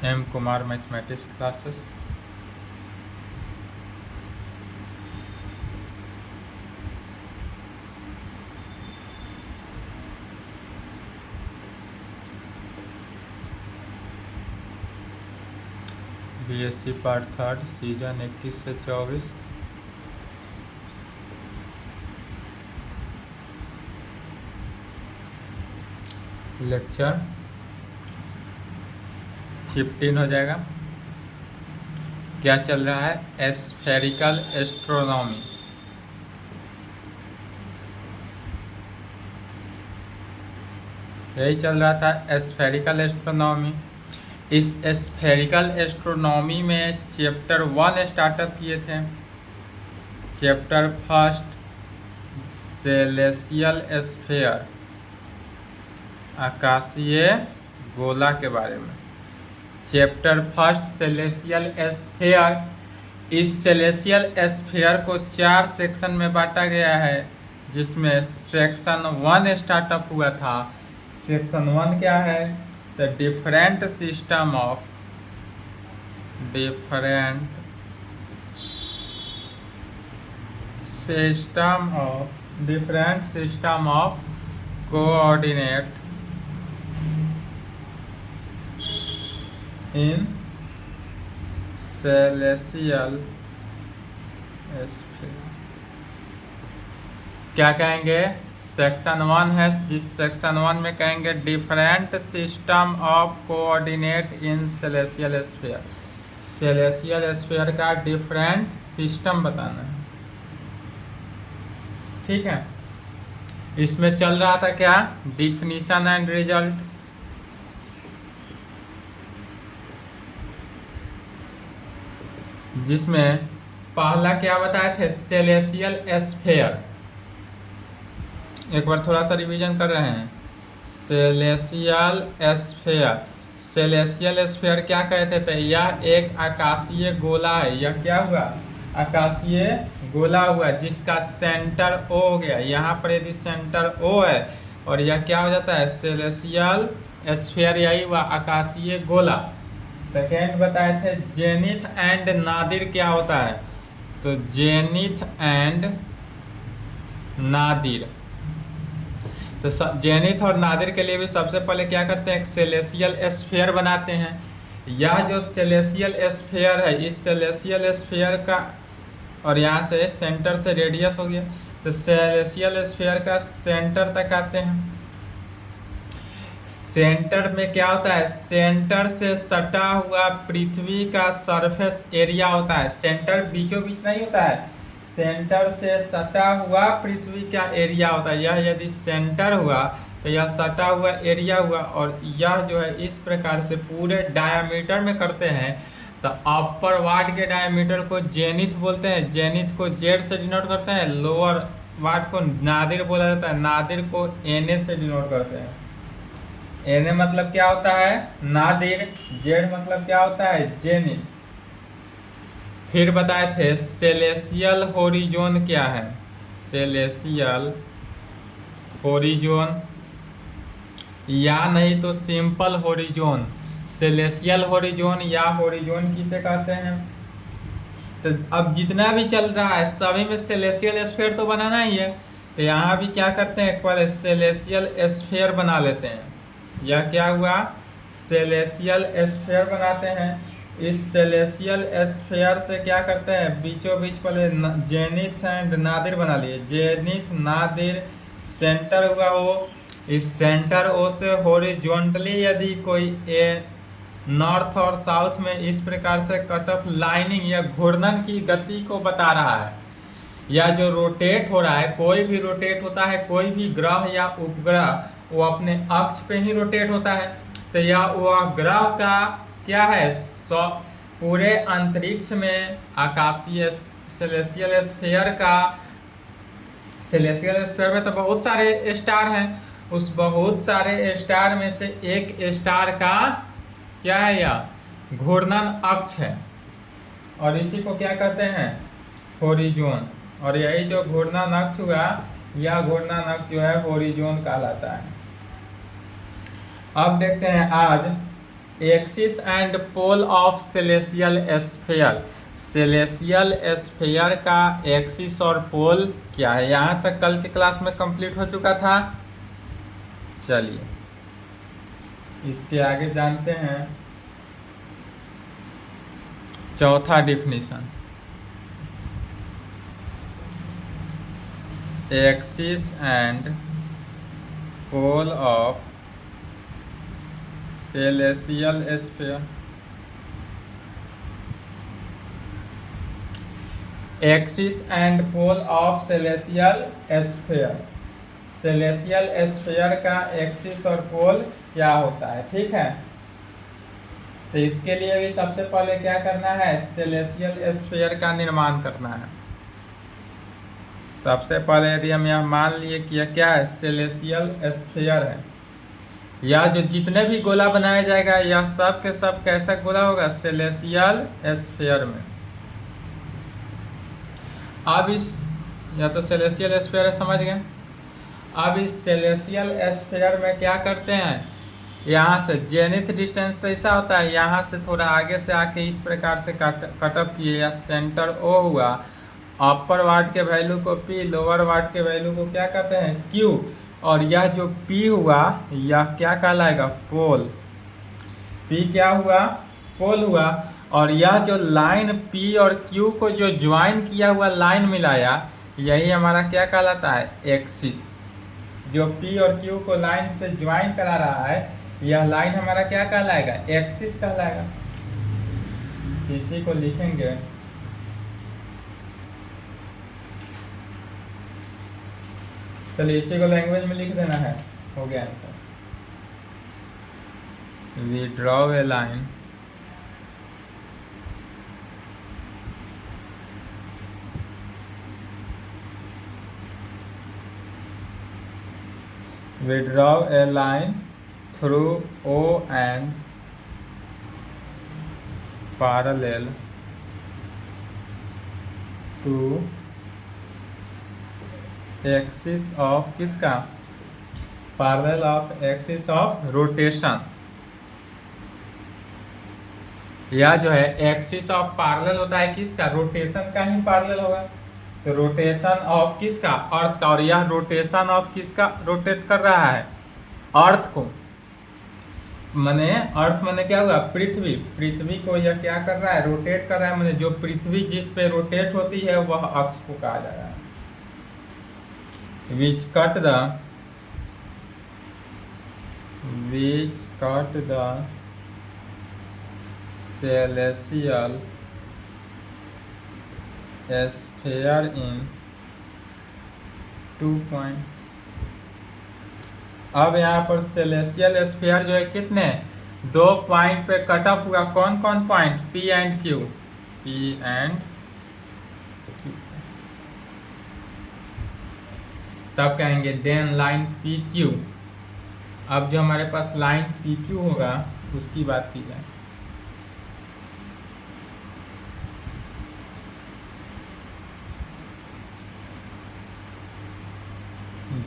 M Kumar mathematics classes. BSc part third session 21 से 24। Lecture 15 हो जाएगा। क्या चल रहा है? एस्फेरिकल एस्ट्रोनॉमी। यही चल रहा था, एस्फेरिकल एस्ट्रोनॉमी। इस एस्फेरिकल एस्ट्रोनॉमी में चैप्टर 1 स्टार्टअप किए थे। चैप्टर फर्स्ट सेलेसियल स्फीयर, आकाशीय गोला के बारे में। Chapter first celestial sphere. इस सेलेसियल स्फीयर को 4 सेक्शन में बांटा गया है, जिसमें सेक्शन 1 स्टार्टअप हुआ था। सेक्शन 1 क्या है? The different system of coordinate in celestial sphere. क्या कहेंगे? सेक्शन 1 है, जिस सेक्शन 1 में कहेंगे different system of coordinate in celestial sphere. Celestial sphere का डिफरेंट सिस्टम बताना है, ठीक है। इसमें चल रहा था क्या? Definition and result. जिसमें पहला क्या बताए थे? Celestial sphere. एक बार थोड़ा सा रिवीजन कर रहे हैं। Celestial sphere. सेलेसियल स्फीयर क्या कहते थे? यह एक आकाशीय गोला है। यह क्या हुआ? आकाशीय गोला हुआ, जिसका सेंटर O हो गया। यहाँ पर यदि सेंटर O है और यह क्या हो जाता है? Celestial sphere. यही हुआ आकाशीय गोला। सेकेंड बताए थे जेनिथ एंड नादिर क्या होता है? तो जेनिथ एंड नादिर, तो जेनिथ और नादिर के लिए भी सबसे पहले क्या करते हैं? एक सेलेसियल स्फीयर बनाते हैं। यह जो सेलेसियल स्फीयर है, इस सेलेसियल स्फीयर का, और यहाँ से सेंटर से रेडियस हो गया, तो सेलेसियल स्फीयर का सेंटर तक आते हैं। सेंटर में क्या होता है? सेंटर से सटा हुआ पृथ्वी का सरफेस एरिया होता है। सेंटर बीचों बीच नहीं होता है, सेंटर से सटा हुआ पृथ्वी का एरिया होता है। यह यदि सेंटर हुआ तो यह सटा हुआ एरिया हुआ, और यह जो है इस प्रकार से पूरे डायमीटर में करते हैं। तो अपर वार्ड के डायमीटर को जेनिथ बोलते हैं, जेनिथ को जेड से डिनोट करते हैं। लोअर वार्ड को नादिर बोला जाता है, नादिर को एनए से डिनोट करते हैं। एनए मतलब क्या होता है? नादिर। जेड मतलब क्या होता है? जेनिथ। फिर बताए थे सेलेसियल होरिजोन क्या है? सेलेसियल होरिजोन, या नहीं तो सिंपल होरिजोन। सेलेसियल होरिजोन या होरिजोन किसे कहते हैं? तो अब जितना भी चल रहा है सभी में सेलेसियल स्फीयर तो बनाना ही है। तो यहाँ भी क्या करते हैं? पहले सेलेसियल स्फीयर बना लेते हैं। यह क्या हुआ? सेलेसियल स्फीयर बनाते हैं। इस सेलेसियल स्फीयर से क्या करते हैं? बीचों बीच पहले जेनिथ एंड नादिर बना लिए। जेनिथ नादिर सेंटर हुआ O। इस सेंटर O से हॉरिजॉन्टली यदि कोई नॉर्थ और साउथ में इस प्रकार से कटअप लाइनिंग या घूर्णन की गति को बता रहा है, या जो रोटेट हो रहा है, कोई भी रोटेट होता है, कोई भी ग्रह या उपग्रह वो अपने अक्ष पे ही रोटेट होता है। तो यह वह ग्रह का क्या है? पूरे अंतरिक्ष में आकाशीय सेलेसियल स्फीयर का, सेलेसियल स्फीयर में तो बहुत सारे स्टार हैं, उस बहुत सारे स्टार में से एक स्टार का क्या है? यह घूर्णन अक्ष है, और इसी को क्या कहते हैं? होरिजोन। और यही जो घूर्णन अक्ष हुआ, यह घूर्णन अक्ष जो है होरिजोन कहलाता है। अब देखते हैं आज axis and pole of celestial sphere. Celestial sphere का एक्सिस और पोल क्या है? यहाँ तक कल की क्लास में कंप्लीट हो चुका था। चलिए इसके आगे जानते हैं चौथा definition. Axis and pole of celestial sphere. Axis and pole of celestial sphere. Celestial sphere का एक्सिस और पोल क्या होता है? ठीक है, तो इसके लिए भी सबसे पहले क्या करना है? सेलेसियल स्फीयर का निर्माण करना है। सबसे पहले यदि हम यह मान लिए कि यह क्या है? सेलेसियल स्फीयर है, या जो जितने भी गोला बनाया जाएगा यह सब के सब कैसा गोला होगा? सेलेसियल स्फीयर में। अब इस, या तो सेलेसियल स्फीयर है, समझ गए। अब इस सेलेसियल स्फीयर में क्या करते हैं? यहाँ से जेनिथ डिस्टेंस तो ऐसा होता है, यहाँ से थोड़ा आगे से आके इस प्रकार से कटअप किए, या सेंटर ओ हुआ, अपर वाट के वैल्यू को P, लोअर वाट के वैल्यू को क्या कहते हैं? Q, और यह जो P हुआ यह क्या कहलाएगा? पोल। P क्या हुआ? पोल हुआ। और यह जो लाइन P और Q को जो ज्वाइन किया हुआ लाइन मिलाया, यही हमारा क्या कहलाता है? एक्सिस। जो P और Q को लाइन से ज्वाइन करा रहा है, यह लाइन हमारा क्या कहलाएगा? एक्सिस कहलाएगा। इसी को लिखेंगे चलिए इसी को लैंग्वेज में लिख देना है, हो गया answer. We draw a line we draw a line through O and parallel to axis of किसका? parallel of axis of rotation। यह जो है एक्सिस ऑफ पैरेलल होता है किसका? रोटेशन का ही पैरेलल होगा। तो रोटेशन ऑफ किसका? अर्थ का। और यह रोटेशन ऑफ किसका रोटेट कर रहा है? अर्थ को। माने अर्थ माने क्या हुआ? पृथ्वी। पृथ्वी को यह क्या कर रहा है? रोटेट कर रहा है। माने जो पृथ्वी जिस पे रोटेट होती है वह अक्ष को कहा जा रहा है। which cut the celestial sphere in 2 points। अब यहाँ पर सेलेसियल स्फीयर जो है कितने? 2 पॉइंट पे कटअप हुआ। कौन कौन point? P and Q। P and Q। तब कहेंगे देन लाइन PQ। अब जो हमारे पास लाइन PQ होगा उसकी बात की जाए।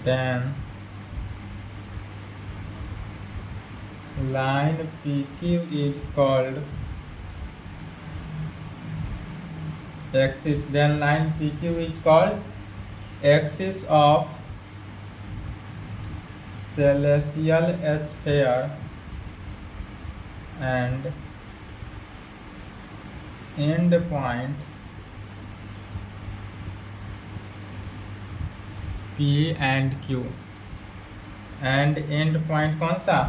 Then line PQ is called axis। then line PQ is called axis of celestial sphere and end points P and Q। and end point कौन सा?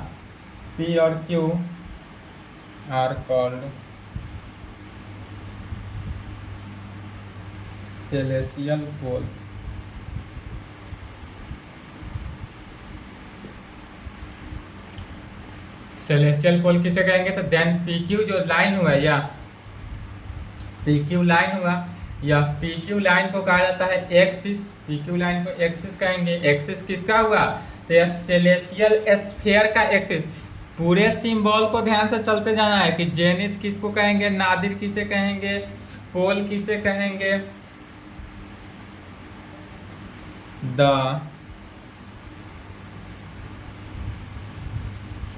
P और Q are called celestial pole। Celestial pole किसे कहेंगे? तो then PQ जो line हुआ, या PQ line हुआ, या PQ लाइन को कहा जाता है एक्सिस। PQ लाइन को एक्सिस कहेंगे। एक्सिस किसका हुआ? तो यह सेलेसियल स्फीयर का एक्सिस। पूरे सिंबल को ध्यान से चलते जाना है कि जेनिथ किसको कहेंगे, नादिर किसे कहेंगे, पोल किसे कहेंगे। The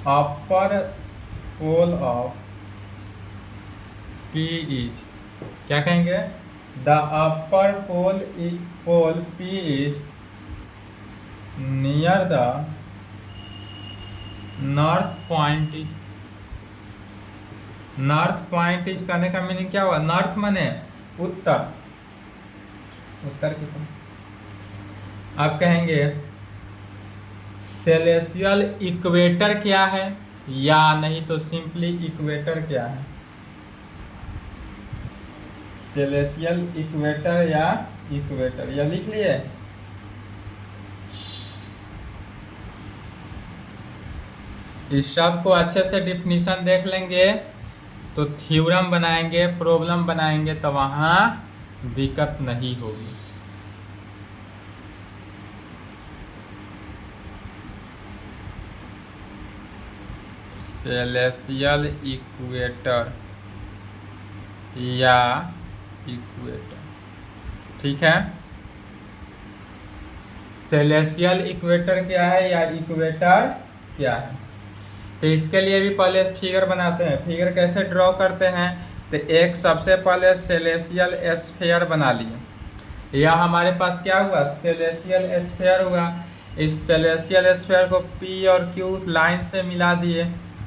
upper pole of P is, क्या कहेंगे, the upper pole P is near the north point is. North point is करने का मीनिंग क्या हुआ, नॉर्थ माने उत्तर, उत्तर की तरफ। अब कहेंगे सेलेसियल इक्वेटर क्या है, या नहीं तो सिंपली इक्वेटर क्या है। सेलेसियल इक्वेटर या इक्वेटर, यह लिख लिए। इस सब को अच्छे से डिफिनीशन देख लेंगे तो थ्योरम बनाएंगे, प्रॉब्लम बनाएंगे, तो वहां दिक्कत नहीं होगी। सेलेसियल इक्वेटर या इक्वेटर, ठीक है। सेलेसियल इक्वेटर क्या है या इक्वेटर क्या है, तो इसके लिए भी पहले फिगर बनाते हैं। फिगर कैसे ड्रॉ करते हैं, तो एक सबसे पहले सेलेसियल स्फीयर बना लिए। यह हमारे पास क्या हुआ, सेलेसियल स्फीयर हुआ। इस सेलेसियल स्फीयर को P और Q लाइन से मिला दिए।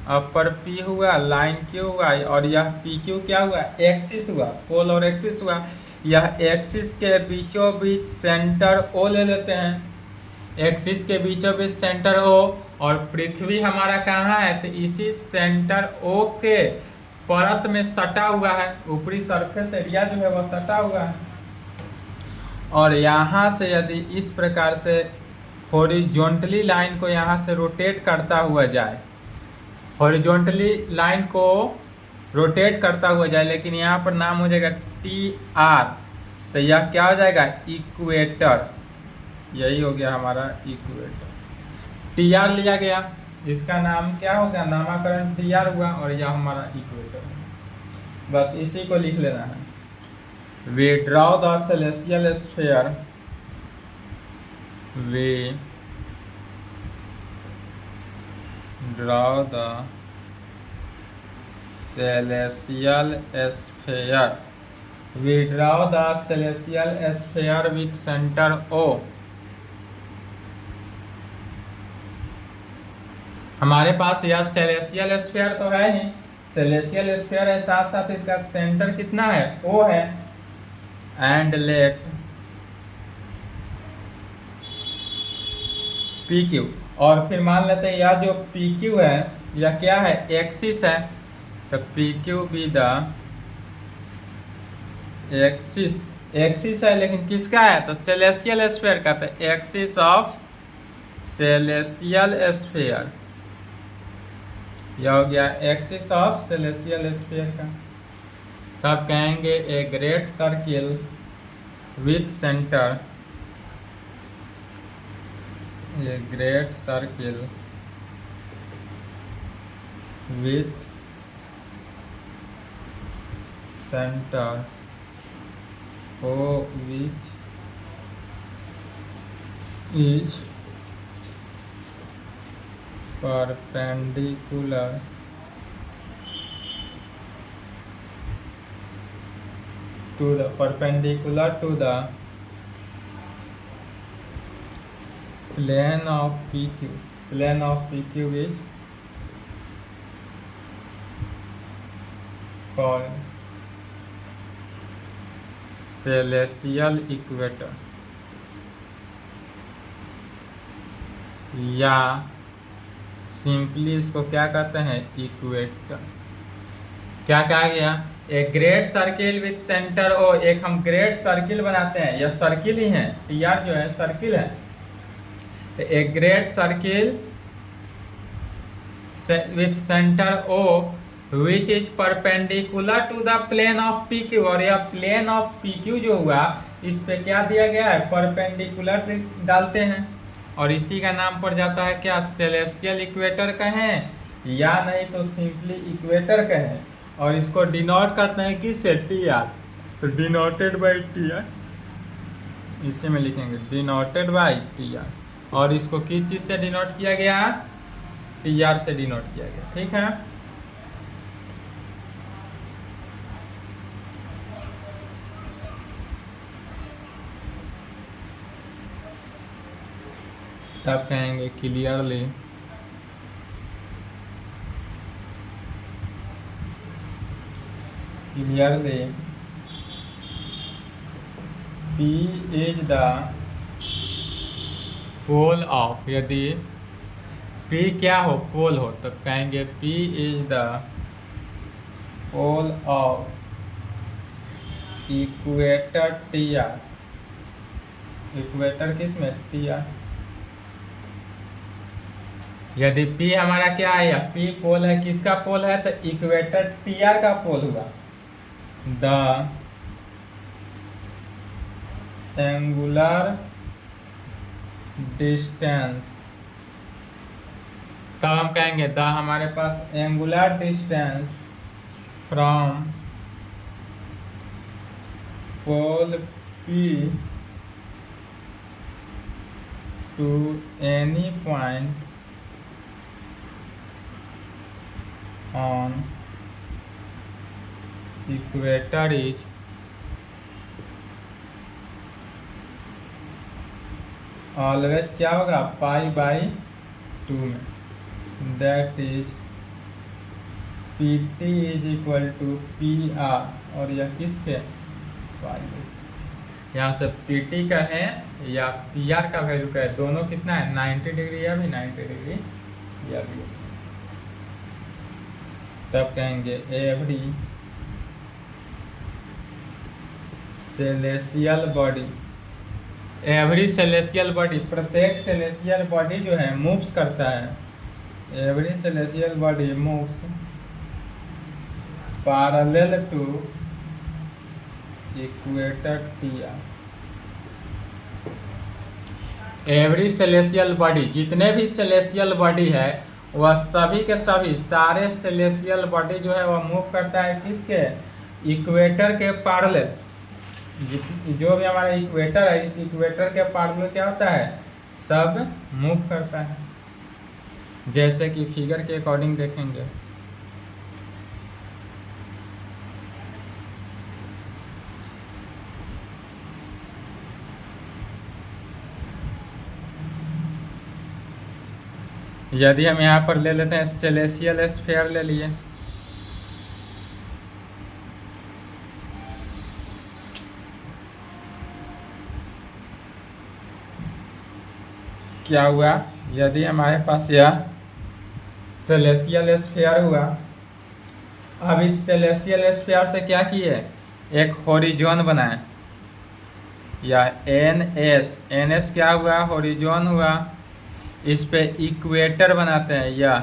अपर P हुआ, लाइन Q हुआ, और यह PQ क्या हुआ, एक्सिस हुआ, पोल और एक्सिस हुआ। यह एक्सिस के बीचों बीच सेंटर O ले लेते हैं। एक्सिस के बीचों बीच सेंटर O, और पृथ्वी हमारा कहाँ है, तो इसी सेंटर O के परत में सटा हुआ है। ऊपरी सरफेस एरिया जो है वह सटा हुआ है। और यहाँ से यदि इस प्रकार से हॉरिजॉन्टली लाइन को यहाँ से रोटेट करता हुआ जाए, हॉरिजॉन्टली लाइन को रोटेट करता हुआ जाए, लेकिन यहाँ पर नाम हो जाएगा TR, तो यह क्या हो जाएगा, इक्वेटर। यही हो गया हमारा इक्वेटर। TR लिया गया, इसका नाम क्या हो गया, नामकरण TR हुआ, और यह हमारा इक्वेटर। बस इसी को लिख लेना है। We draw the celestial sphere, we draw the celestial sphere, we draw the celestial sphere with center O। हमारे पास यह सेलेसियल स्फीयर तो है ही, सेलेसियल स्फीयर है, साथ साथ इसका सेंटर कितना है, O है। एंड लेट PQ, और फिर मान लेते हैं यह जो PQ है यह क्या है, एक्सिस है, तो PQ भी द एक्सिस, एक्सिस है लेकिन किसका है, तो सेलेसियल स्फीयर का, तो एक्सिस ऑफ सेलेसियल स्फीयर। यह हो गया एक्सिस ऑफ सेलेसियल स्फीयर का। तब कहेंगे ए great circle with centre, a great circle with center O, which is perpendicular to the plane of PQ. Plane of PQ is called celestial equator, या simply इसको क्या कहते हैं, इक्वेटर। क्या कहा गया, a great circle with centre O, एक हम ग्रेट सर्किल बनाते हैं, यह सर्किल ही है, TR जो है सर्किल है। तो a great circle with centre O which is perpendicular to the plane of PQ, और यह प्लेन ऑफ PQ जो हुआ इस पे क्या दिया गया है, परपेंडिकुलर डालते हैं, और इसी का नाम पड़ जाता है क्या, सेलेसियल इक्वेटर कहें, या नहीं तो सिंपली इक्वेटर कहें। और इसको डिनोट करते हैं किससे, TR, तो डिनोटेड बाई TR, इसी में लिखेंगे डिनोटेड बाई TR। और इसको किस चीज से डिनोट किया गया, TR से डिनोट किया गया, ठीक है। तब कहेंगे clearly P is the pole of, यदि P क्या हो, पोल हो, तब कहेंगे P is the pole of equator TR। Equator किस में, TR। यदि P हमारा क्या है, या P पोल है, किसका पोल है, तो इक्वेटर TR का पोल हुआ। द एंगुलर डिस्टेंस, तब हम कहेंगे द हमारे पास angular distance from pole P to any point on equator is always क्या होगा, π/2 में। That is PT is equal to PR, और यह किसके, यहाँ से PT का है या PR का वैल्यू का है, दोनों कितना है, 90 डिग्री, या भी 90 डिग्री, या भी। तब कहेंगे every celestial body, every celestial body, प्रत्येक सेलेसियल बॉडी जो है मूव्स करता है। Every celestial body moves parallel to equator TR। Every celestial body, जितने भी सेलेसियल बॉडी है वह सभी के सभी, सारे सेलेसियल बॉडी जो है वह मूव करता है किसके, इक्वेटर के पैरेलल। जो भी हमारा इक्वेटर है, इस इक्वेटर के पैरेलल क्या होता है, सब मूव करता है, जैसे कि फिगर के अकॉर्डिंग देखेंगे। यदि हम यहाँ पर ले लेते हैं सेलेसियल स्फीयर ले लिए, क्या हुआ, यदि हमारे पास यह सेलेसियल स्फीयर हुआ, अब इस सेलेसियल स्फीयर से क्या किए, एक हॉरिजॉन बनाए, या NS क्या हुआ, हॉरिजॉन हुआ, इस पे इक्वेटर बनाते हैं, या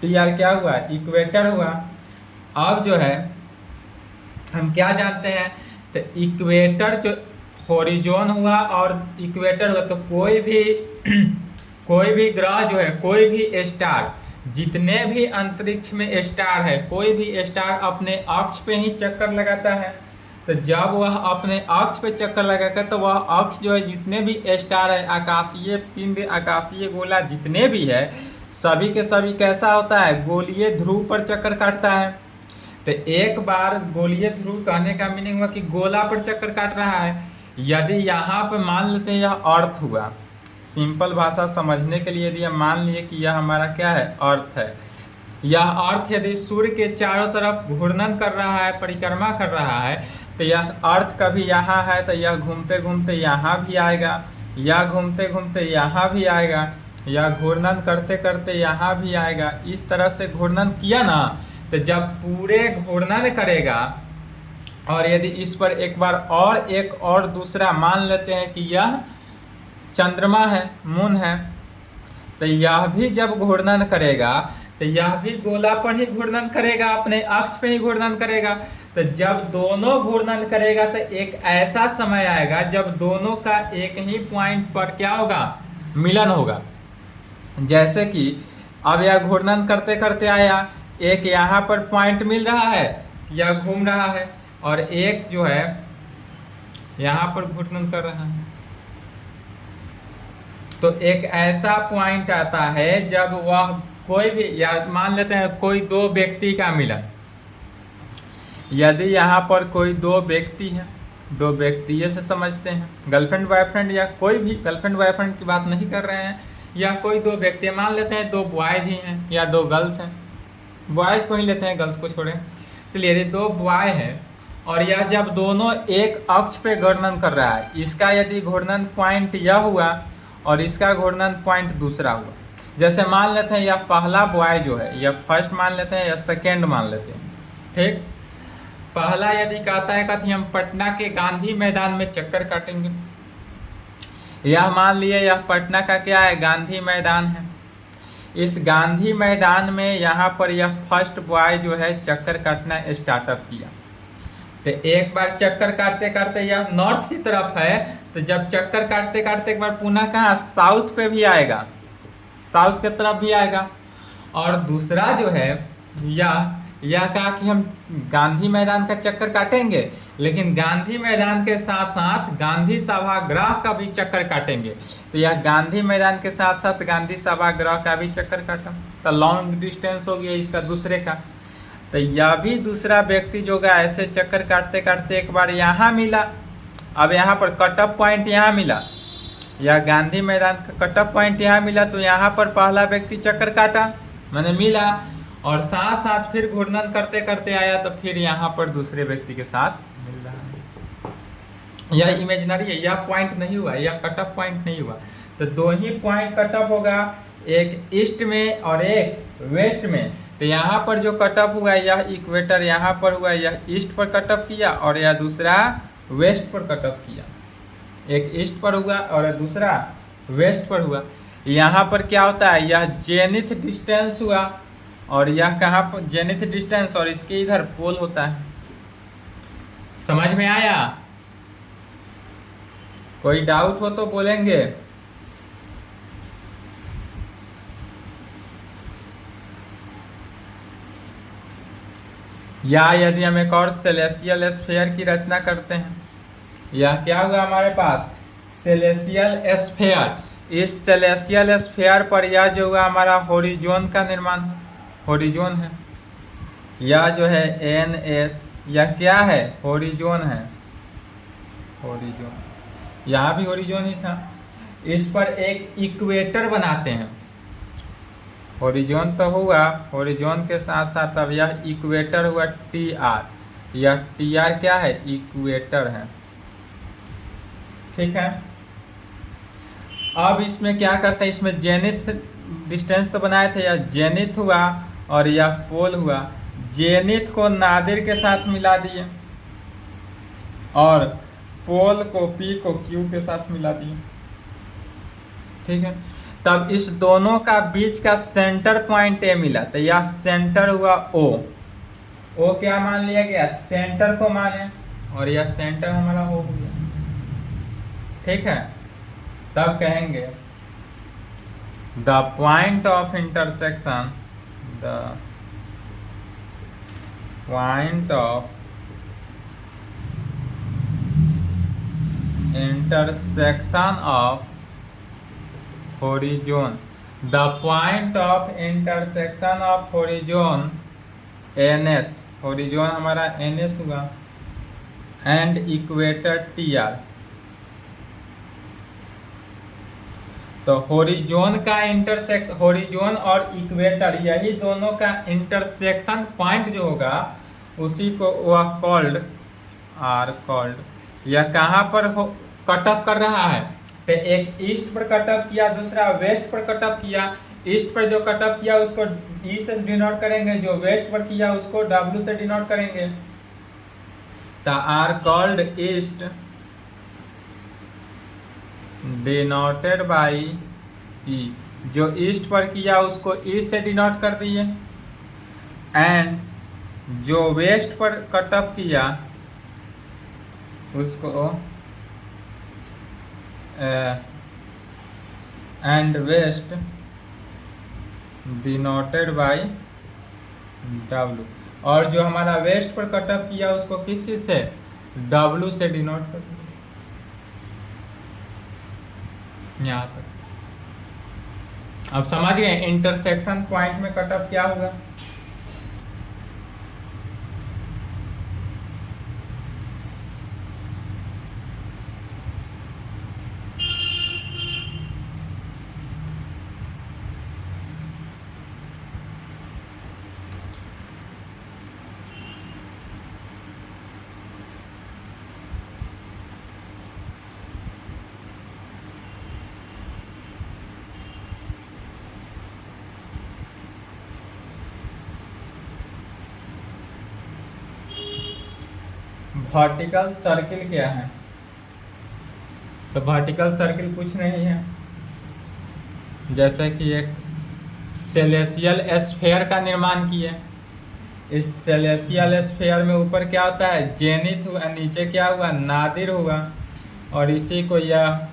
TR क्या हुआ, इक्वेटर हुआ। अब जो है हम क्या जानते हैं, तो इक्वेटर जो हॉरिजॉन हुआ और इक्वेटर हुआ, तो कोई भी ग्रह जो है, कोई भी स्टार, जितने भी अंतरिक्ष में स्टार है, कोई भी स्टार अपने अक्ष पे ही चक्कर लगाता है। तो जब वह अपने अक्ष पे चक्कर लगाकर, तो वह अक्ष जो है, जितने भी स्टार है, आकाशीय पिंड, आकाशीय गोला जितने भी है, सभी के सभी कैसा होता है, गोलीय ध्रुव पर चक्कर काटता है। तो एक बार गोलीय ध्रुव कहने का मीनिंग हुआ कि गोला पर चक्कर काट रहा है। यदि यहाँ पे मान लेते हैं यह अर्थ हुआ, सिंपल भाषा समझने के लिए यदि हम मान लिए कि यह हमारा क्या है, अर्थ है। यह अर्थ यदि सूर्य के चारों तरफ घूर्णन कर रहा है, परिक्रमा कर रहा है, तो यह अर्थ कभी यहाँ है तो यह घूमते घूमते यहाँ भी आएगा, या घूमते घूमते यहाँ भी आएगा, या घूर्णन करते करते यहाँ भी आएगा। इस तरह से घूर्णन किया ना, तो जब पूरे घूर्णन करेगा, और यदि इस पर एक बार एक और दूसरा मान लेते हैं कि यह चंद्रमा है, मून है, तो यह भी जब घूर्णन करेगा, तो यह भी गोला पर ही घूर्णन करेगा, अपने अक्ष पे ही घूर्णन करेगा। तो जब दोनों घूर्णन करेगा, तो एक ऐसा समय आएगा जब दोनों का एक ही पॉइंट पर क्या होगा, मिलन होगा। जैसे कि अब यह घूर्णन करते करते आया, एक यहाँ पर पॉइंट मिल रहा है, यह घूम रहा है, और एक जो है यहाँ पर घूर्णन कर रहा है। तो एक ऐसा पॉइंट आता है जब वह कोई भी, या मान लेते हैं कोई दो व्यक्ति का मिलन, यदि यहाँ पर कोई दो व्यक्ति है, दो व्यक्ति से समझते हैं, गर्लफ्रेंड बॉयफ्रेंड या कोई भी, गर्लफ्रेंड बॉयफ्रेंड की बात नहीं कर रहे हैं, या कोई दो व्यक्ति मान लेते हैं, दो बॉयज़ ही हैं या दो गर्ल्स हैं, बॉयज़ को ही लेते हैं, गर्ल्स को छोड़ें। चलिए यदि दो बॉय हैं और यह जब दोनों एक अक्ष पे घूर्णन कर रहा है, इसका यदि घूर्णन पॉइंट यह हुआ और इसका घूर्णन पॉइंट दूसरा हुआ, जैसे मान लेते हैं यह पहला बॉय जो है, यह फर्स्ट मान लेते हैं या सेकेंड मान लेते हैं, ठीक। पहला यदि कहता है कि हम पटना के गांधी मैदान में चक्कर काटेंगे, यह मान लिए यह पटना का क्या है, गांधी मैदान है। इस गांधी मैदान में यहाँ पर यह फर्स्ट बॉय जो है चक्कर काटना स्टार्टअप किया, तो एक बार चक्कर काटते काटते यह नॉर्थ की तरफ है, तो जब चक्कर काटते काटते एक बार पुनः कहाँ साउथ पे भी आएगा, साउथ की तरफ भी आएगा। और दूसरा जो है यह कहा कि हम गांधी मैदान का चक्कर काटेंगे, लेकिन गांधी मैदान के साथ साथ गांधी सभागृह का भी चक्कर काटेंगे, तो यह गांधी मैदान के साथ साथ गांधी सभागृह का भी चक्कर काटा, तो लॉन्ग डिस्टेंस हो गया इसका दूसरे का। तो यह भी दूसरा व्यक्ति जो है ऐसे चक्कर काटते काटते एक बार यहाँ मिला, अब यहाँ पर कटअप पॉइंट यहाँ मिला, यह गांधी मैदान का कटअप पॉइंट यहाँ मिला, तो यहाँ पर पहला व्यक्ति चक्कर काटा मैंने मिला, और साथ साथ फिर घूर्णन करते करते आया, तो फिर यहाँ पर दूसरे व्यक्ति के साथ मिल रहा है। यह इमेजिनरी है, यह पॉइंट नहीं हुआ, यह कटअप पॉइंट नहीं हुआ, तो दो ही पॉइंट कटअप होगा, एक ईस्ट में और एक वेस्ट में। तो यहाँ पर जो कटअप हुआ यह इक्वेटर यहाँ पर हुआ, यह ईस्ट पर कटअप किया और यह दूसरा वेस्ट पर कटअप किया, एक ईस्ट पर हुआ और दूसरा वेस्ट पर हुआ। यहाँ पर क्या होता है, यह जेनिथ डिस्टेंस हुआ और यह कहाँ पर जेनिथ डिस्टेंस, और इसके इधर पोल होता है। समझ में आया? कोई डाउट हो तो बोलेंगे। या यदि हम एक और सेलेसियल स्फीयर की रचना करते हैं, यह क्या हुआ हमारे पास, सेलेसियल स्फीयर। इस सेलेसियल स्फीयर पर यह जो हुआ हमारा होरिजोन का निर्माण, होरिजोन है, यह जो है NS, यह क्या है, होरिजोन है, होरिजोन, यहाँ भी होरिजोन ही था। इस पर एक इक्वेटर बनाते हैं, होरिजोन तो हुआ, होरिजोन के साथ साथ अब यह इक्वेटर हुआ TR, यह TR क्या है, इक्वेटर है, ठीक है। अब इसमें क्या करते हैं, इसमें जेनिथ डिस्टेंस तो बनाए थे, यह जेनिथ हुआ और यह पोल हुआ। जेनिथ को नादिर के साथ मिला दिए और पोल को P को Q के साथ मिला दिए, ठीक है। तब इस दोनों का बीच का सेंटर पॉइंट A मिला, तो यह सेंटर हुआ O। O क्या मान लिया गया, सेंटर को माने, और यह सेंटर हमारा O हो गया, ठीक है। तब कहेंगे the point of intersection, the point of intersection of horizon, the point of intersection of horizon NS, horizon हमारा NS हुआ, एंड इक्वेटर TR। तो होरिजोन का इंटरसेक्शन, होरिजोन और इक्वेटर यही दोनों का इंटरसेक्शन पॉइंट जो होगा उसी को वह कॉल्ड आर कॉल्ड, यह कहाँ पर कटअप कर रहा है, तो एक ईस्ट पर कटअप किया, दूसरा वेस्ट पर कटअप किया। ईस्ट पर जो कटअप किया उसको E से डिनोट करेंगे, जो वेस्ट पर किया उसको W से डिनोट करेंगे। तो are called east denoted by E, जो ईस्ट पर किया उसको E से डिनोट कर दिए, एंड जो वेस्ट पर कटअप किया उसको and west denoted by W, और जो हमारा वेस्ट पर कटअप किया उसको किस चीज से, W से डिनोट कर दिया। यहाँ तक अब समझ गए इंटरसेक्शन पॉइंट में कटअप क्या होगा। वर्टिकल सर्किल क्या है? तो वर्टिकल सर्किल कुछ नहीं है, जैसे कि एक सेलेसियल स्फीयर का निर्माण किए। इस सेलेसियल स्फीयर में ऊपर क्या होता है? जेनिथ हुआ, नीचे क्या हुआ? नादिर हुआ। और इसी को यह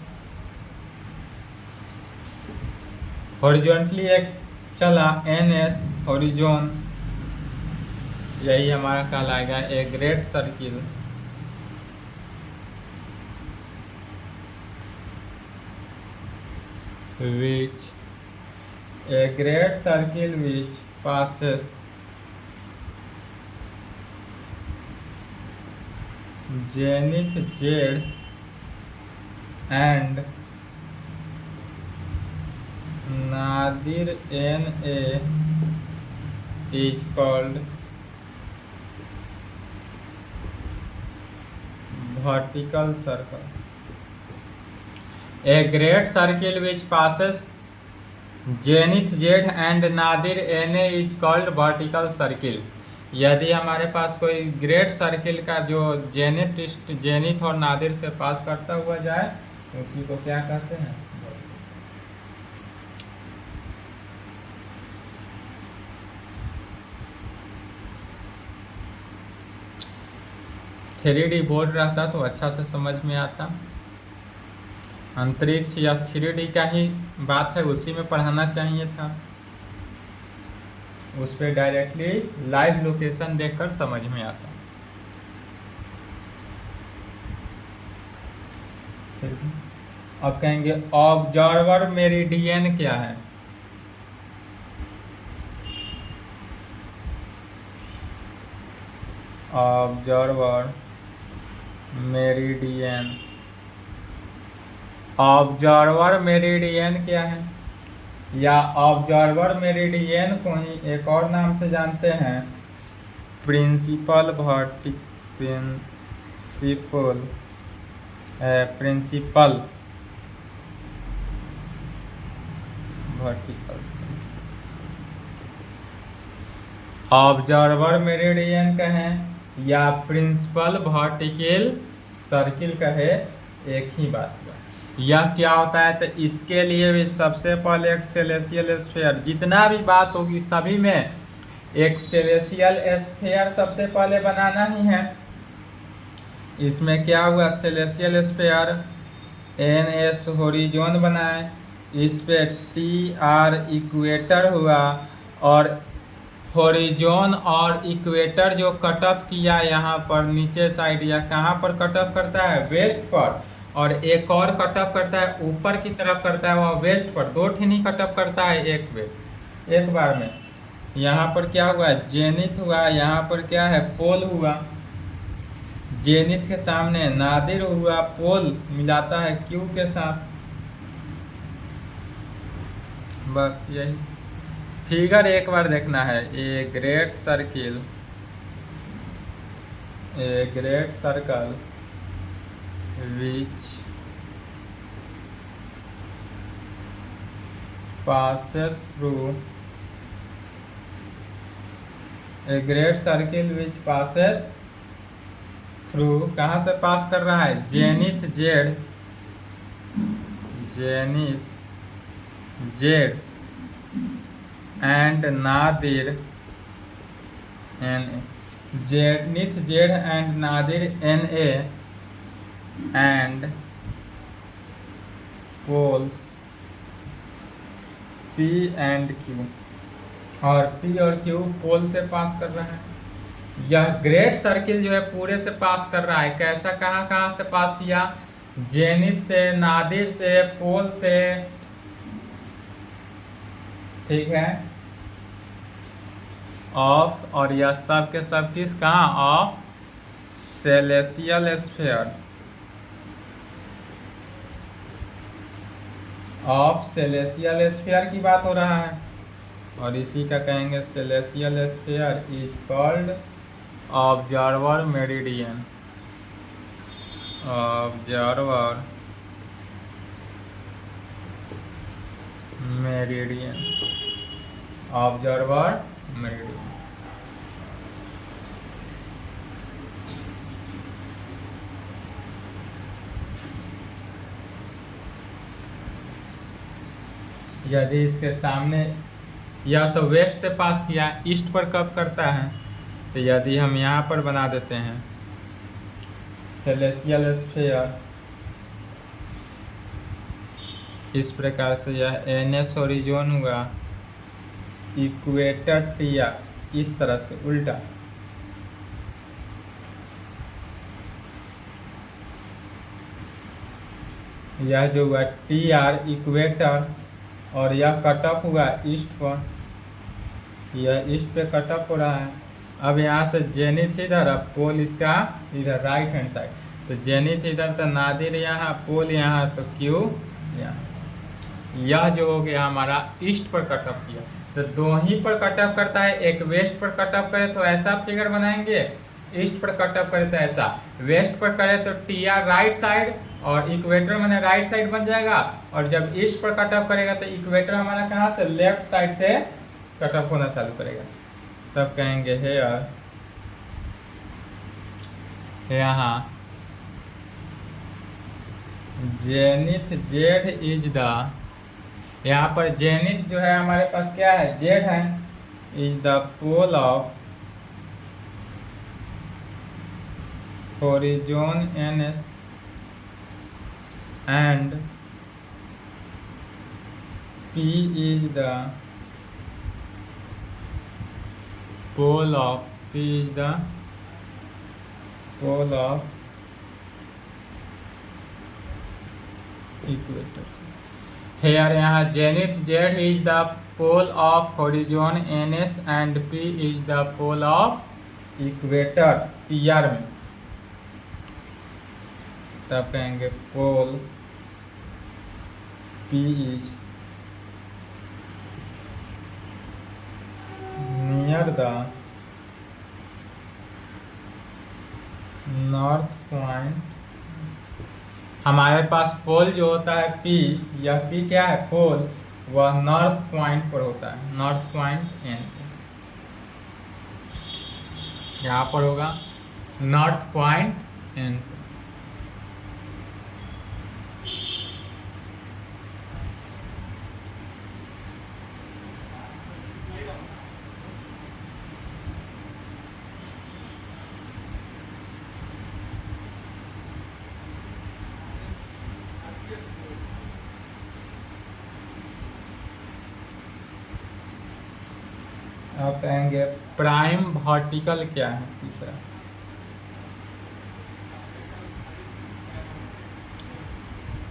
हॉरिजॉन्टली एक चला, NS हॉरिजॉन, यही हमारा कहलाएगा ए great circle. which a great circle which passes zenith Z and nadir NA is called vertical circle. A great circle which passes zenith Z and nadir NA is called vertical circle. यदि हमारे पास कोई great circle का जो zenith और नादिर से पास करता हुआ जाए तो उसी को क्या कहते हैं? 3D बोर्ड रहता तो अच्छा से समझ में आता। अंतरिक्ष या 3D का ही बात है, उसी में पढ़ाना चाहिए था। उस पर डायरेक्टली लाइव लोकेशन देखकर समझ में आता। अब कहेंगे ऑब्जर्वर मेरिडियन क्या है? ऑब्जर्वर मेरिडियन, ऑब्जर्वर मेरिडियन क्या है? या ऑब्जर्वर मेरिडियन को ही एक और नाम से जानते हैं प्रिंसिपल वर्टिकल। ऑब्जर्वर मेरिडियन कहें या प्रिंसिपल वर्टिकल सर्किल कहे, एक ही बात हुआ। यह क्या होता है? तो इसके लिए भी सबसे पहले एक सेलेसियल स्फीयर, जितना भी बात होगी सभी में एक सेलेसियल स्फीयर सबसे पहले बनाना ही है। इसमें क्या हुआ? सेलेसियल स्फीयर NS हॉरिजॉन बनाए, इस पे TR इक्वेटर हुआ, और हॉरिजॉन और इक्वेटर जो कट ऑफ किया यहाँ पर नीचे साइड, या कहाँ पर कट ऑफ करता है? वेस्ट पर। और एक और कट ऑफ करता है ऊपर की तरफ करता है, वह वेस्ट पर। 2 ठिनी कट ऑफ करता है एक बार में। यहाँ पर क्या हुआ? जेनिथ हुआ। यहाँ पर क्या है? पोल हुआ। जेनिथ के सामने नादिर हुआ, पोल मिलाता है Q के साथ। बस यही फिगर एक बार देखना है। ए great circle which passes through a great circle which passes through, कहाँ से पास कर रहा है? Zenith Z and nadir NA, zenith Z and nadir NA and poles P and Q, और P और Q पोल से पास कर रहा है। यह ग्रेट सर्किल जो है पूरे से पास कर रहा है। कैसा? कहाँ से पास किया? जेनिथ से, नादिर से, पोल से, ठीक है। ऑफ, और यह सब के सब किस कहाँ? Of celestial sphere, of celestial sphere की बात हो रहा है। और इसी का कहेंगे celestial sphere is called observer meridian. Observer meridian, observer meridian. यदि इसके सामने या तो वेस्ट से पास किया, ईस्ट पर कब करता है, तो यदि हम यहाँ पर बना देते हैं सेलेसियल स्फीयर इस प्रकार से, यह एनएस होरिजोन हुआ, इक्वेटर टीआर इस तरह से उल्टा, यह जो हुआ टीआर इक्वेटर, और यह कट ऑफ हुआ ईस्ट पर, यह ईस्ट पे कट ऑफ हो रहा है। अब यहाँ से जेनिथ इधर, अब पोल इसका इधर राइट हैंड साइड, तो जेनिथ इधर तो नादिर यहाँ, पोल यहाँ, तो क्यू यहाँ। यह जो हो गया हमारा ईस्ट पर कट ऑफ किया, तो दो ही पर कट ऑफ करता है, एक वेस्ट पर कट ऑफ करे तो ऐसा फिगर बनाएंगे, ईस्ट पर कट ऑफ करे तो ऐसा, वेस्ट पर करे तो टी आर राइट साइड और इक्वेटर मैंने राइट साइड बन जाएगा, और जब ईस्ट पर कट ऑफ करेगा तो इक्वेटर हमारा कहाँ से, लेफ्ट साइड से कट ऑफ होना चालू करेगा। तब कहेंगे हेयर, यहाँ जेनिथ जेड इज द, यहाँ पर जेनिथ जो है हमारे पास क्या है, जेड है, is the pole of horizon N S and P is the pole of, P is the pole of equator. Here यहाँ zenith Z is the pole of horizon N S and P is the pole of equator T R में। तब कहेंगे pole P is near the north point. हमारे पास पोल जो होता है P, यह P क्या है, पोल, वह नॉर्थ पॉइंट पर होता है, नॉर्थ पॉइंट एन, यहाँ पर होगा नॉर्थ पॉइंट एन। अब कहेंगे प्राइम वर्टिकल क्या है, तीसरा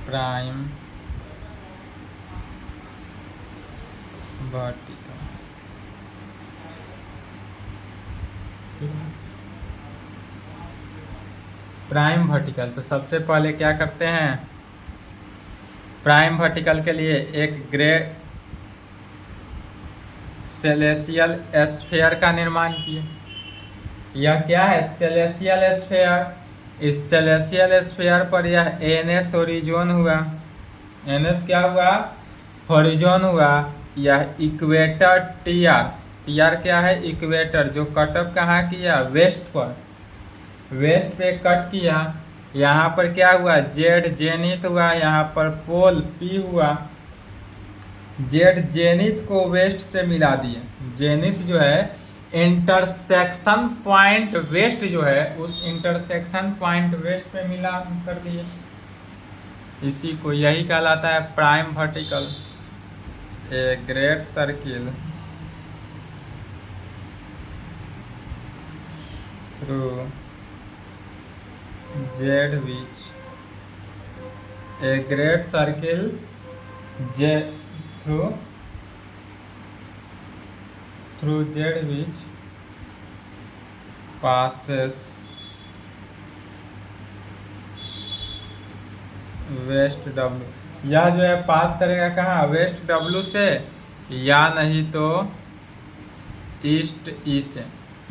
प्राइम वर्टिकल। प्राइम वर्टिकल, तो सबसे पहले क्या करते हैं, प्राइम वर्टिकल के लिए एक ग्रे सेलेसियल स्फीयर का निर्माण किए। यह क्या है, सेलेसियल स्फीयर। इस सेलेसियल स्फीयर पर यह एनएस होरिजोन हुआ, एनएस क्या हुआ, होरिजोन हुआ। यह इक्वेटर टीआर, टीआर क्या है, इक्वेटर, जो कट ऑफ कहाँ किया, वेस्ट पर, वेस्ट पे कट किया। यहाँ पर क्या हुआ, जेड जेनिथ हुआ, यहाँ पर पोल पी हुआ, जेड जेनिथ को वेस्ट से मिला दिए। जेनिथ जो है इंटरसेक्शन पॉइंट वेस्ट जो है, उस इंटरसेक्शन पॉइंट वेस्ट पे मिला कर दिए, इसी को यही कहलाता है prime vertical. A great circle through Z which, a great circle Z through Z which passes west W। यह जो है पास करेगा कहाँ, वेस्ट W से, या नहीं तो ईस्ट ई से।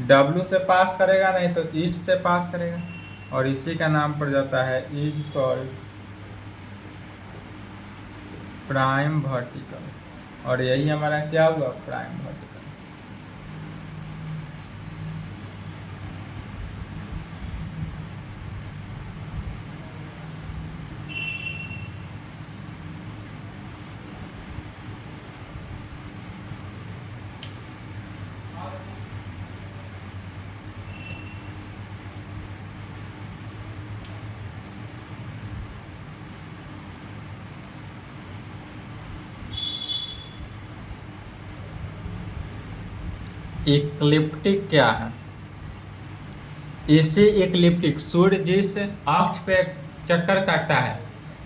W से पास करेगा, नहीं तो ईस्ट से पास करेगा, और इसी का नाम पड़ जाता है इज कॉल्ड प्राइम वर्टिकल। और यही हमारा क्या हुआ, प्राइम वर्टिकल। इक्लिप्टिक क्या है? इसी इक्लिप्टिक, सूर्य जिस अक्ष पे चक्कर काटता है,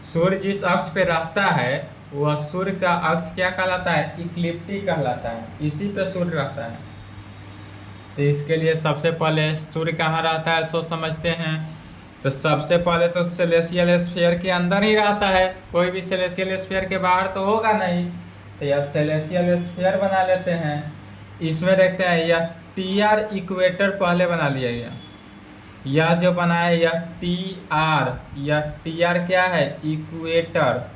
सूर्य जिस अक्ष पे रहता है वह सूर्य का अक्ष क्या कहलाता है? इक्लिप्टिक कहलाता है। इसी पे सूर्य रहता है। तो इसके लिए सबसे पहले सूर्य कहाँ रहता है सो समझते हैं। तो सबसे पहले तो सेलेसियल स्फीयर के अंदर ही रहता है, कोई भी सेलेसियल स्फीयर के बाहर तो होगा नहीं। तो यह सेलेसियल स्फीयर बना लेते हैं। इसमें देखते हैं यह टीआर इक्वेटर पहले बना लिया गया। यह जो बना है यह टीआर, यह टीआर क्या है? इक्वेटर।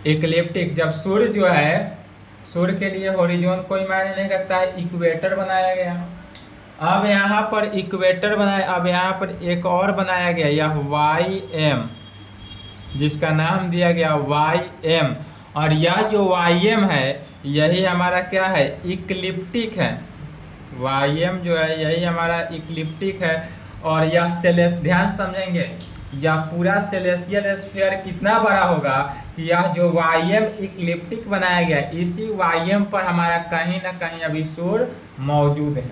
इक्लिप्टिक, जब सूर्य जो है, सूर्य के लिए होरिजोन कोई मायने नहीं रखता है, इक्वेटर बनाया गया। अब यहाँ पर इक्वेटर बनाया, अब यहाँ पर एक और बनाया गया, यह वाई एम, जिसका नाम दिया गया वाई एम। और यह जो वाई एम है यही हमारा क्या है? इक्लिप्टिक है। वाई एम जो है यही हमारा इक्लिप्टिक है। और यह सेलेस, ध्यान समझेंगे, यह पूरा सेलेसियल स्फीयर कितना बड़ा होगा कि यह जो वाई एम इक्लिप्टिक बनाया गया, इसी वाई एम पर हमारा कहीं ना कहीं अभी सूर्य मौजूद है।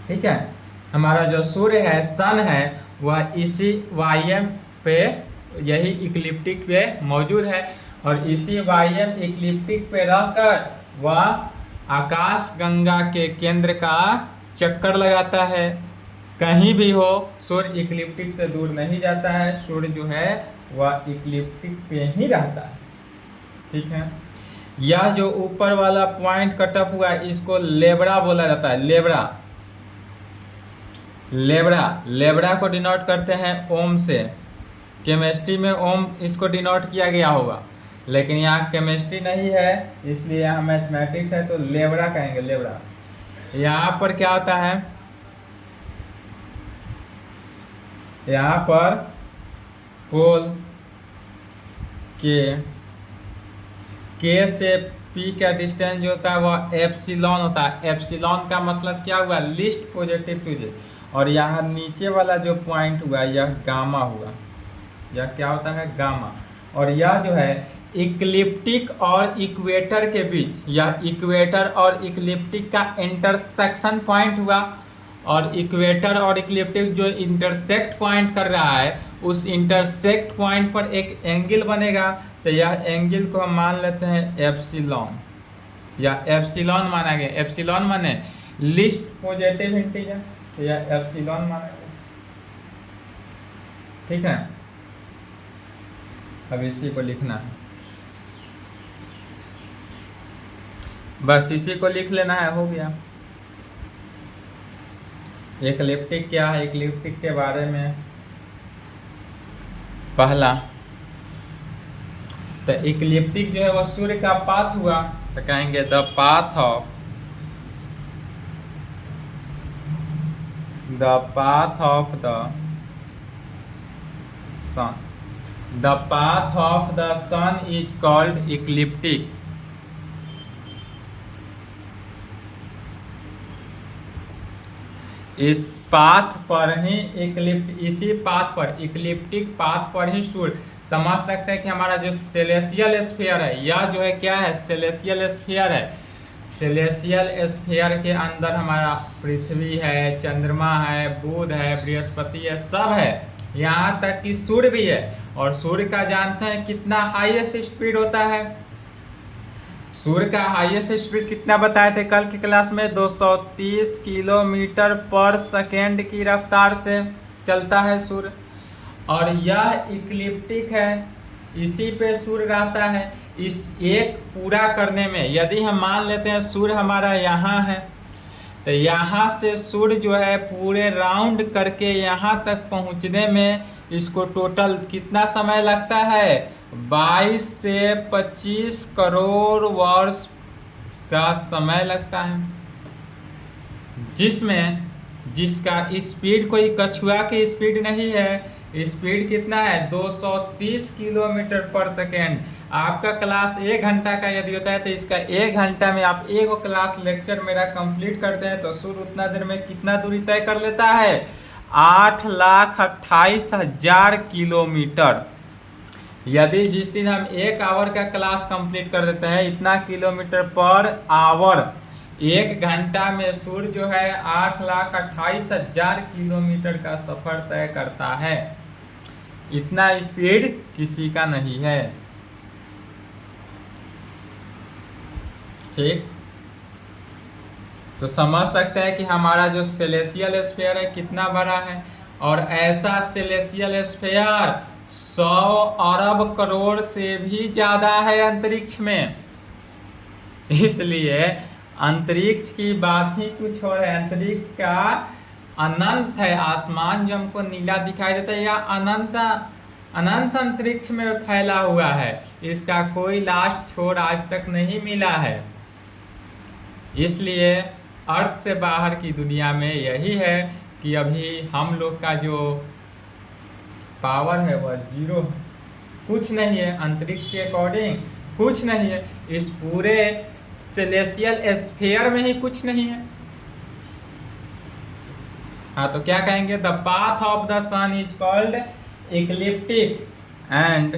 ठीक है, हमारा जो सूर्य है, सन है, वह इसी वाई एम पे, यही इक्लिप्टिक पे मौजूद है। और इसी वाई एम इक्लिप्टिक पे रहकर वह आकाश गंगा के केंद्र का चक्कर लगाता है। कहीं भी हो, सूर्य इक्लिप्टिक से दूर नहीं जाता है। सूर्य जो है वह इक्लिप्टिक पे ही रहता है। ठीक है, यह जो ऊपर वाला पॉइंट कटअप हुआ इसको लेब्रा बोला जाता है। लेब्रा, लेब्रा, लेब्रा को डिनोट करते हैं ओम से। केमिस्ट्री में ओम इसको डिनोट किया गया होगा, लेकिन यहाँ केमिस्ट्री नहीं है इसलिए यहाँ मैथमेटिक्स है, तो लेब्रा कहेंगे, लेब्रा। यहाँ पर क्या होता है? यहाँ पर पोल के से पी का डिस्टेंस जो होता है वह एप्सिलॉन होता है। एप्सिलॉन का मतलब क्या हुआ? लीस्ट पॉजिटिव तुझे। और यहाँ नीचे वाला जो पॉइंट हुआ यह गामा हुआ। यह क्या होता है? गामा। और यह जो है इक्लिप्टिक और इक्वेटर के बीच, यह इक्वेटर और इक्लिप्टिक का इंटरसेक्शन पॉइंट हुआ। और इक्वेटर और इक्लिप्टिक जो इंटरसेक्ट पॉइंट कर रहा है, उस इंटरसेक्ट पॉइंट पर एक एंगल बनेगा। तो यह एंगल को हम मान लेते हैं एप्सिलॉन, या एप्सिलॉन माना गया। एप्सिलॉन माने लीस्ट पॉजिटिव इंटीजर, तो यह एप्सिलॉन माना गया। ठीक है, अब इसी को लिखना है, बस इसी को लिख लेना है, हो गया। इक्लिप्टिक क्या है? इक्लिप्टिक के बारे में पहला तो इक्लिप्टिक जो है वह सूर्य का पाथ हुआ, तो कहेंगे the path of the sun. The path of the sun is called ecliptic. इस पाथ पर ही इसी पाथ पर, इक्लिप्टिक पाथ पर ही सूर्य, समझ सकते हैं कि हमारा जो सेलेसियल स्फीयर है, यह जो है क्या है? सेलेसियल स्फीयर है। सेलेसियल स्फीयर के अंदर हमारा पृथ्वी है, चंद्रमा है, बुध है, बृहस्पति है, सब है, यहाँ तक कि सूर्य भी है। और सूर्य का जानते हैं कितना हाईएस्ट स्पीड होता है? सूर्य का हाईएस्ट स्पीड कितना बताए थे कल की क्लास में? 230 किलोमीटर पर सेकेंड की रफ्तार से चलता है सूर्य। और यह इक्लिप्टिक है, इसी पे सूर्य रहता है। इस एक पूरा करने में यदि हम मान लेते हैं सूर्य हमारा यहाँ है, तो यहाँ से सूर्य जो है पूरे राउंड करके यहाँ तक पहुँचने में इसको टोटल कितना समय लगता है? 22 से 25 करोड़ वर्ष का समय लगता है, जिसका स्पीड कोई कछुआ की स्पीड नहीं है। स्पीड कितना है? 230 किलोमीटर पर सेकेंड। आपका क्लास 1 घंटा का यदि होता है तो इसका 1 घंटा में आप एक क्लास लेक्चर मेरा कंप्लीट करते हैं तो सूर्य उतना देर में कितना दूरी तय कर लेता है? 8,28,000 किलोमीटर। यदि जिस दिन हम 1 आवर का क्लास कंप्लीट कर देते हैं, इतना किलोमीटर पर आवर, 1 घंटा में सूर्य जो है 8,28,000 किलोमीटर का सफर तय करता है। इतना स्पीड किसी का नहीं है। ठीक, तो समझ सकते हैं कि हमारा जो सेलेसियल स्फीयर है कितना बड़ा है। और ऐसा सेलेसियल स्फीयर 100 अरब करोड़ से भी ज्यादा है अंतरिक्ष में। इसलिए अंतरिक्ष की बात ही कुछ और है। अंतरिक्ष का अनंत है। आसमान जो हमको नीला दिखाई देता है, या अनंत अनंत अंतरिक्ष में फैला हुआ है। इसका कोई लास्ट छोर आज तक नहीं मिला है। इसलिए अर्थ से बाहर की दुनिया में यही है कि अभी हम लोग का जो पावर है वह 0 है, कुछ नहीं है। अंतरिक्ष के अकॉर्डिंग कुछ नहीं है। इस पूरे सेलेसियल स्फीयर में ही कुछ नहीं है। हाँ, तो क्या कहेंगे? The path of the sun is called ecliptic and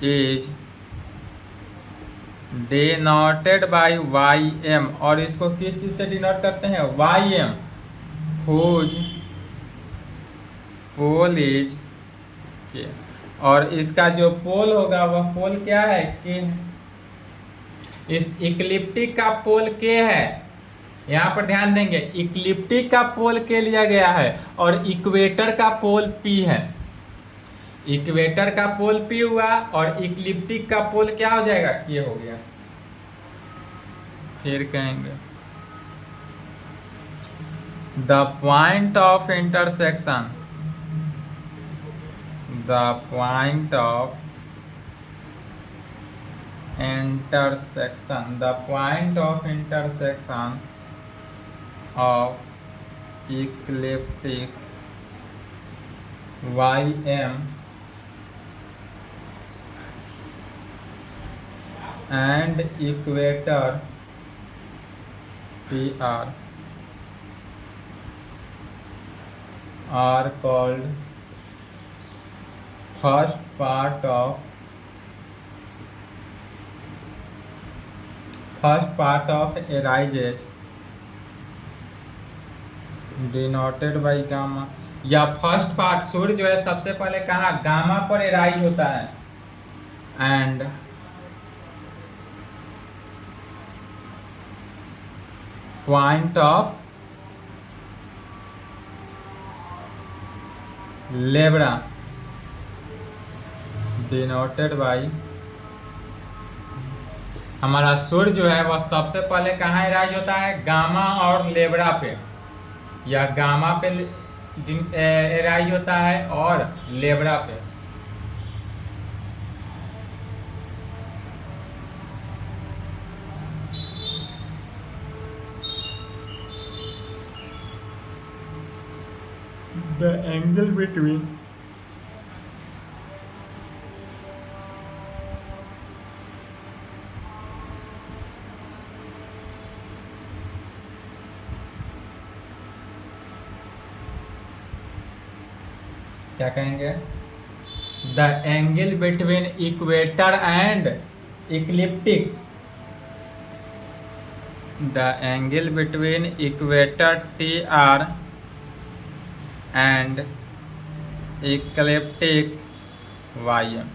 is denoted by YM। और इसको किस चीज से डिनोट करते हैं? YM, हुज पोल इज के। और इसका जो पोल होगा वह पोल क्या है? के। इस इक्लिप्टिक का पोल के है। यहाँ पर ध्यान देंगे, इक्लिप्टिक का पोल के लिया गया है और इक्वेटर का पोल P है। इक्वेटर का पोल P हुआ और इक्लिप्टिक का पोल क्या हो जाएगा? के हो गया। फिर कहेंगे the point of intersection, the point of intersection, the point of intersection of ecliptic YM and equator PR are called first part of arises denoted by gamma। या फर्स्ट पार्ट, सूर्य जो है सबसे पहले कहाँ? गामा पर एराइज होता है। And point of Lebra denoted by, हमारा सूर्य जो है वह सबसे पहले कहाँ एराइज होता है? गामा और लेब्रा पे, या गामा पे एराइज होता है और लेब्रा पे। The angle between क्या कहेंगे? The angle between equator and ecliptic, the angle between equator TR and ecliptic YM।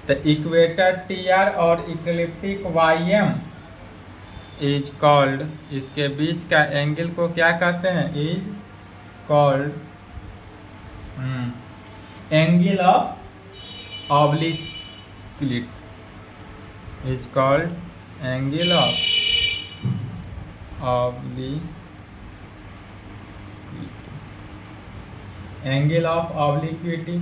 तो इक्वेटर TR और इक्लिप्टिक YM इज कॉल्ड, इसके बीच का एंगल को क्या कहते हैं? Is called angle of obliquity, is called angle of obliquity, angle of obliquity.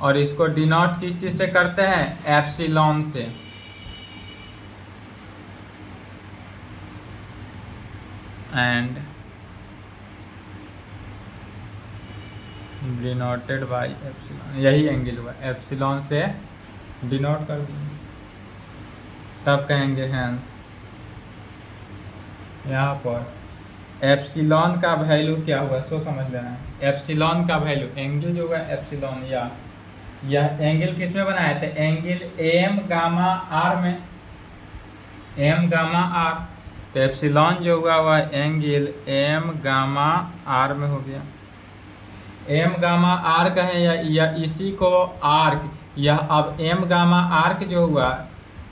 और इसको डिनोट किस चीज से करते हैं? एप्सिलॉन से। एंड डिनोटेड बाय एप्सिलॉन, यही एंगल हुआ, एप्सिलॉन से डिनोट कर देंगे। तब कहेंगे हैंस, यहाँ पर एप्सिलॉन का वैल्यू क्या हुआ? सो समझ लेना है। एप्सिलॉन का वैल्यू, एंगल जो हुआ एप्सिलॉन, या यह एंगल किस में बनाया था? एंगल एम गामा आर में, एम गामा आर। तो एप्सिलॉन जो हुआ वह एंगल एम गामा आर में हो गया। एम गामा आर कहें या इसी को आर्क, यह अब एम गामा आर्क जो हुआ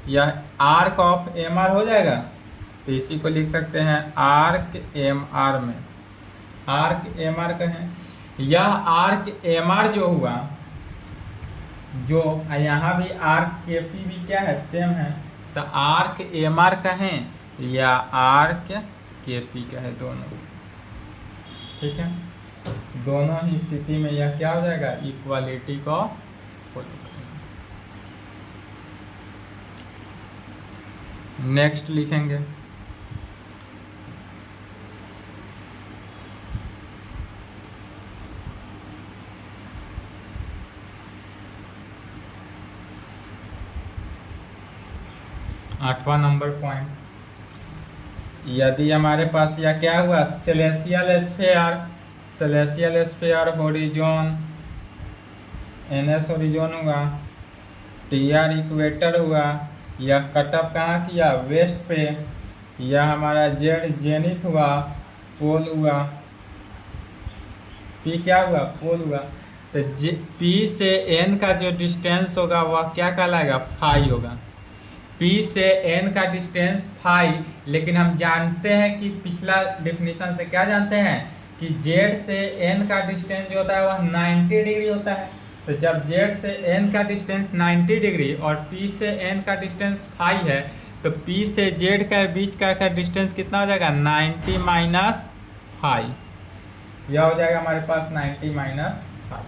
यह आर्क ऑफ एम आर हो जाएगा। तो इसी को लिख सकते हैं आर्क एम आर में, आर्क एम आर कहें। यह आर्क एम आर जो हुआ, जो यहाँ भी आर्क के पी भी क्या है? सेम है। तो आर्क एम आर कहें या आर्क के पी कहें, दोनों ठीक है। दोनों ही स्थिति में यह क्या हो जाएगा? इक्वालिटी को फॉलो करेगा। नेक्स्ट लिखेंगे आठवां नंबर पॉइंट। यदि हमारे पास यह क्या हुआ? Celestial sphere, celestial sphere horizon, NS horizon हुआ, टीआर इक्वेटर हुआ, यह कटअप कहाँ किया? वेस्ट पे। यह हमारा जेड जेनिथ हुआ, पोल हुआ, पी क्या हुआ? पोल हुआ। तो पी से एन का जो डिस्टेंस होगा वह क्या कहलाएगा? फाई होगा। P से N का डिस्टेंस फाई, लेकिन हम जानते हैं कि पिछला डेफिनेशन से क्या जानते हैं कि Z से N का डिस्टेंस जो होता है वह 90 डिग्री होता है। तो जब Z से N का डिस्टेंस 90 डिग्री और P से N का डिस्टेंस फाई है, तो P से Z का बीच का डिस्टेंस कितना हो जाएगा? 90 माइनस फाई। यह हो जाएगा हमारे पास 90 माइनस फाई,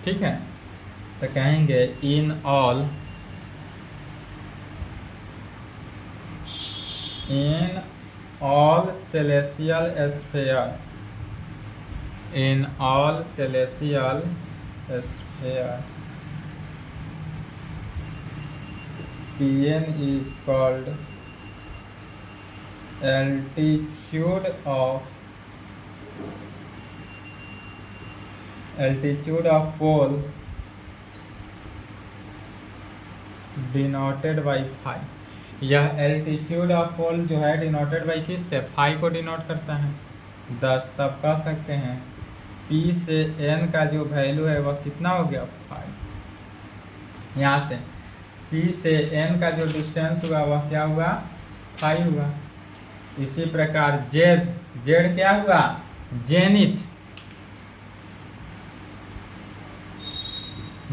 ठीक है। तो कहेंगे in all, in all celestial sphere, in all celestial sphere, Pn is called altitude of pole denoted by phi। यह एल्टीट्यूड ऑफ पोल जो है डिनोटेड बाई किस से? फाई को डिनोट करता है। 10 तब कह सकते हैं P से N का जो वैल्यू है वह कितना हो गया? फाई। यहाँ से P से N का जो डिस्टेंस हुआ वह क्या हुआ? फाई हुआ। इसी प्रकार जेड क्या हुआ? जेनिथ।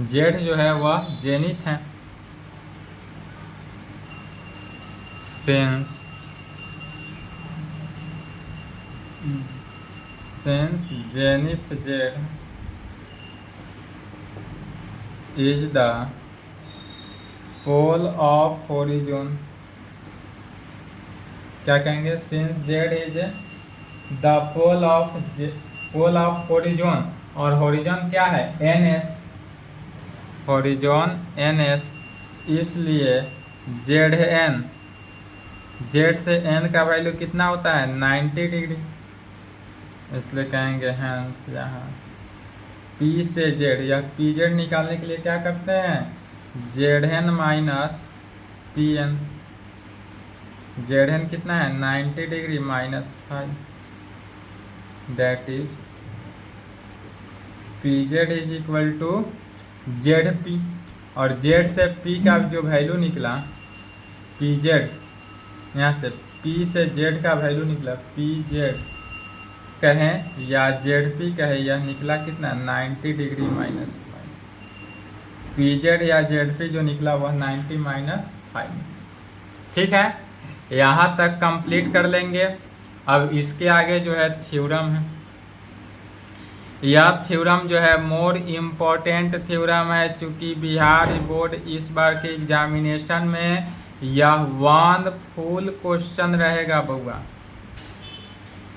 जेड जो है वह जेनिथ है। since zenith Z is the pole of horizon, क्या कहेंगे? since Z is the pole of horizon, और होरिजोन क्या है? NS, होरिजोन NS, इसलिए ZN, Z से N का वैल्यू कितना होता है? 90 डिग्री। इसलिए कहेंगे हैंस यहाँ P से Z, या PZ निकालने के लिए क्या करते हैं? ZN minus PN। ZN कितना है? 90 degree minus 5, that is PZ is equal to ZP। और Z से P का जो वैल्यू निकला PZ, यहाँ से P से Z का वैल्यू निकला PZ कहें या ZP कहें, यह निकला कितना? 90 डिग्री माइनस 5। PZ या ZP जो निकला वह 90 माइनस 5, ठीक है। यहाँ तक कंप्लीट कर लेंगे। अब इसके आगे जो है थ्योरम है। यह थ्योरम जो है मोर इम्पोर्टेंट थ्योरम है, चूँकि बिहार बोर्ड इस बार के एग्जामिनेशन में यह 1 फुल क्वेश्चन रहेगा बउआ।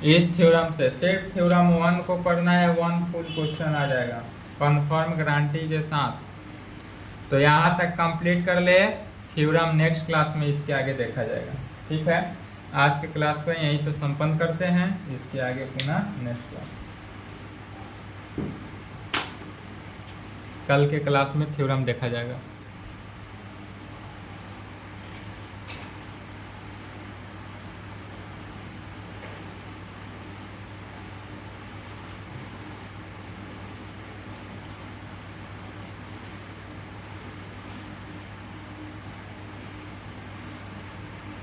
इस थ्योरम से सिर्फ थ्योरम 1 को पढ़ना है, 1 फुल क्वेश्चन आ जाएगा कंफर्म गारंटी के साथ। तो यहाँ तक कंप्लीट कर ले, थ्योरम नेक्स्ट क्लास में इसके आगे देखा जाएगा, ठीक है। आज के क्लास को यहीं पे संपन्न करते हैं, इसके आगे पुनः नेक्स्ट क्लास। कल के क्लास में थ्योरम देखा जाएगा।